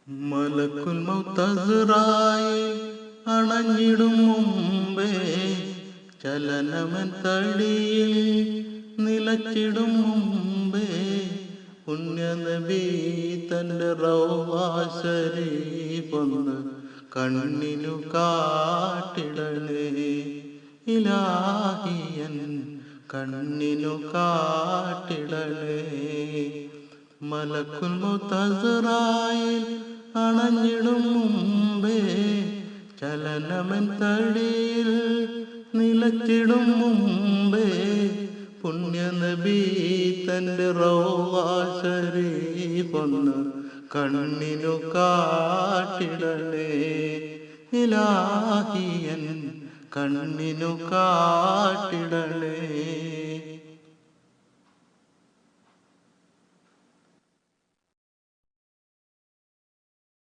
മലക്കുൽ മൗത്ത് അസ്റായിൽ അണഞ്ഞിടും മുമ്പേ ചലനമൻ തടിയിൽ നിലച്ചിടും മുമ്പേ പുണ്യനബി തൻ്റെ റൗള ശരീഫൊന്ന് കണ്ണിനു കാട്ടിടണേ ഇലാഹിയൻ കണ്ണിനു കാട്ടിടണേ. മലക്കുൽ മൗത്ത് അസ്റായിൽ അണഞ്ഞിടും മുമ്പേ ചലനമൻ തടിയിൽ നിലച്ചിടും മുമ്പേ പുണ്യനബി തൻ്റെ റൗള ശരീഫൊന്ന് കണ്ണിനു കാട്ടിടണേ ഇലാഹിയൻ കണ്ണിനു കാട്ടിടണേ.